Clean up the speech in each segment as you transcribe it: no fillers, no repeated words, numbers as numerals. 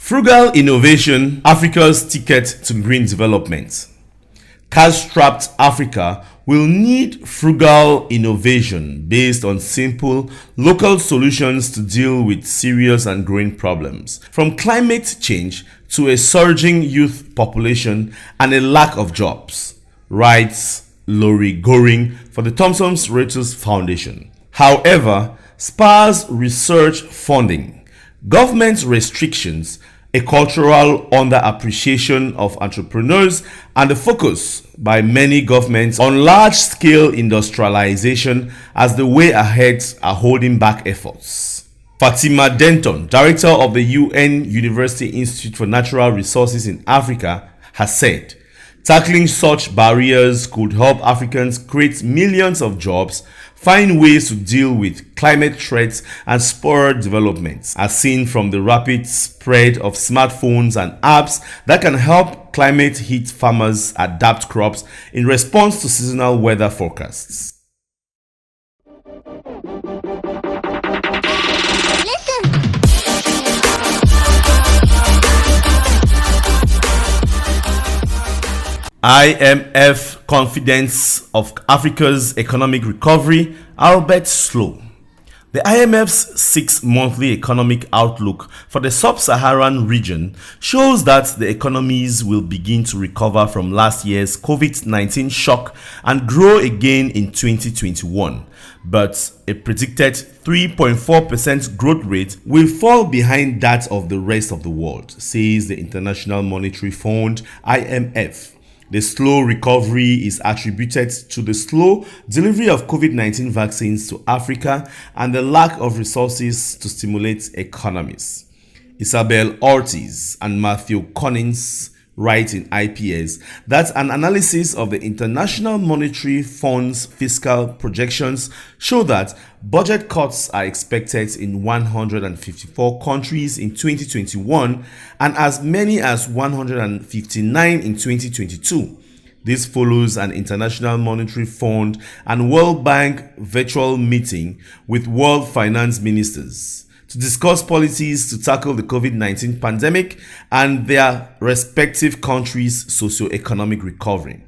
Frugal innovation, Africa's ticket to green development. Cash-strapped Africa will need frugal innovation based on simple, local solutions to deal with serious and growing problems, from climate change to a surging youth population and a lack of jobs, writes Lori Goring for the Thomson Reuters Foundation. However, sparse research funding, government restrictions, a cultural underappreciation of entrepreneurs, and the focus by many governments on large-scale industrialization as the way ahead are holding back efforts. Fatima Denton, director of the UN University Institute for Natural Resources in Africa, has said, tackling such barriers could help Africans create millions of jobs, find ways to deal with climate threats, and spur developments, as seen from the rapid spread of smartphones and apps that can help climate-hit farmers adapt crops in response to seasonal weather forecasts. IMF confidence of Africa's economic recovery, albeit slow. The IMF's six-monthly economic outlook for the sub-Saharan region shows that the economies will begin to recover from last year's COVID-19 shock and grow again in 2021. But a predicted 3.4% growth rate will fall behind that of the rest of the world, says the International Monetary Fund, IMF. The slow recovery is attributed to the slow delivery of COVID-19 vaccines to Africa and the lack of resources to stimulate economies. Isabel Ortiz and Matthew Collins write in IPS that an analysis of the International Monetary Fund's fiscal projections show that budget cuts are expected in 154 countries in 2021 and as many as 159 in 2022. This follows an International Monetary Fund and World Bank virtual meeting with world finance ministers to discuss policies to tackle the COVID-19 pandemic and their respective countries' socio-economic recovery.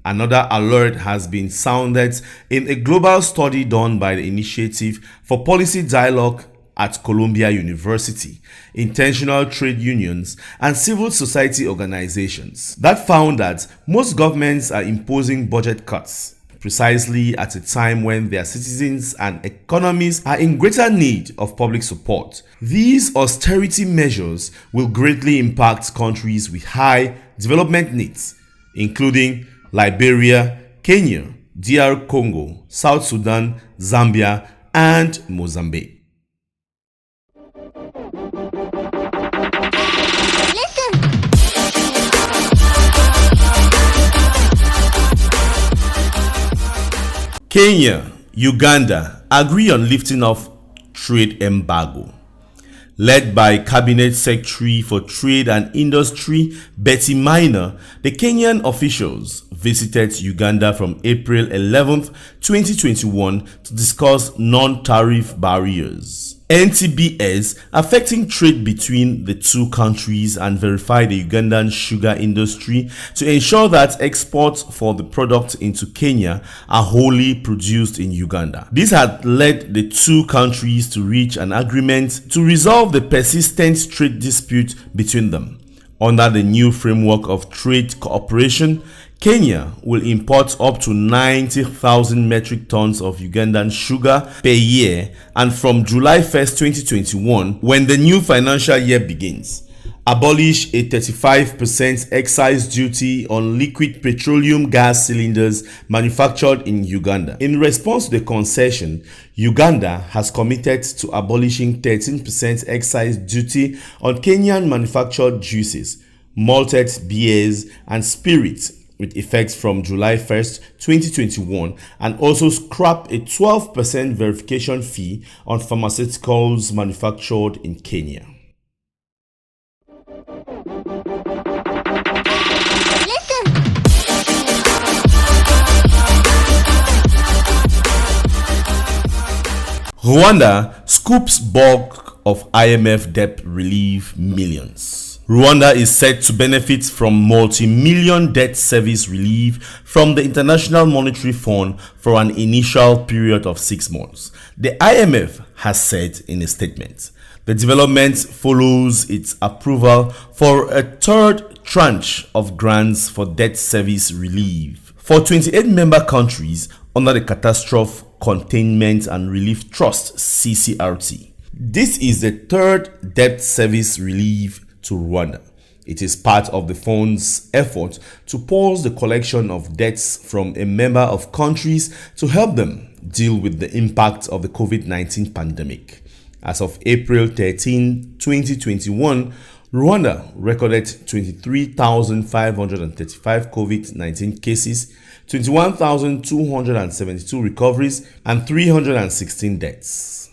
Another alert has been sounded in a global study done by the Initiative for Policy Dialogue at Columbia University, intentional trade unions, and civil society organizations that found that most governments are imposing budget cuts precisely at a time when their citizens and economies are in greater need of public support. These austerity measures will greatly impact countries with high development needs, including Liberia, Kenya, DR Congo, South Sudan, Zambia, and Mozambique. Kenya, Uganda agree on lifting off trade embargo. Led by Cabinet Secretary for Trade and Industry Betty Minor, the Kenyan officials visited Uganda from April 11, 2021 to discuss non-tariff barriers, NTBs, affecting trade between the two countries and verify the Ugandan sugar industry to ensure that exports for the product into Kenya are wholly produced in Uganda. This had led the two countries to reach an agreement to resolve the persistent trade dispute between them. Under the new framework of trade cooperation, Kenya will import up to 90,000 metric tons of Ugandan sugar per year, and from July 1st, 2021, when the new financial year begins, abolish a 35% excise duty on liquid petroleum gas cylinders manufactured in Uganda. In response to the concession, Uganda has committed to abolishing 13% excise duty on Kenyan manufactured juices, malted beers, and spirits, with effect from July 1st, 2021, and also scrap a 12% verification fee on pharmaceuticals manufactured in Kenya. Rwanda scoops bulk of IMF debt relief millions. Rwanda is set to benefit from multi-million debt service relief from the International Monetary Fund for an initial period of 6 months, the IMF has said in a statement. The development follows its approval for a third tranche of grants for debt service relief for 28 member countries under the Catastrophe Containment and Relief Trust (CCRT). This is the third debt service relief to Rwanda. It is part of the fund's effort to pause the collection of debts from a member of countries to help them deal with the impact of the COVID-19 pandemic. As of April 13, 2021, Rwanda recorded 23,535 COVID-19 cases, 21,272 recoveries, and 316 deaths.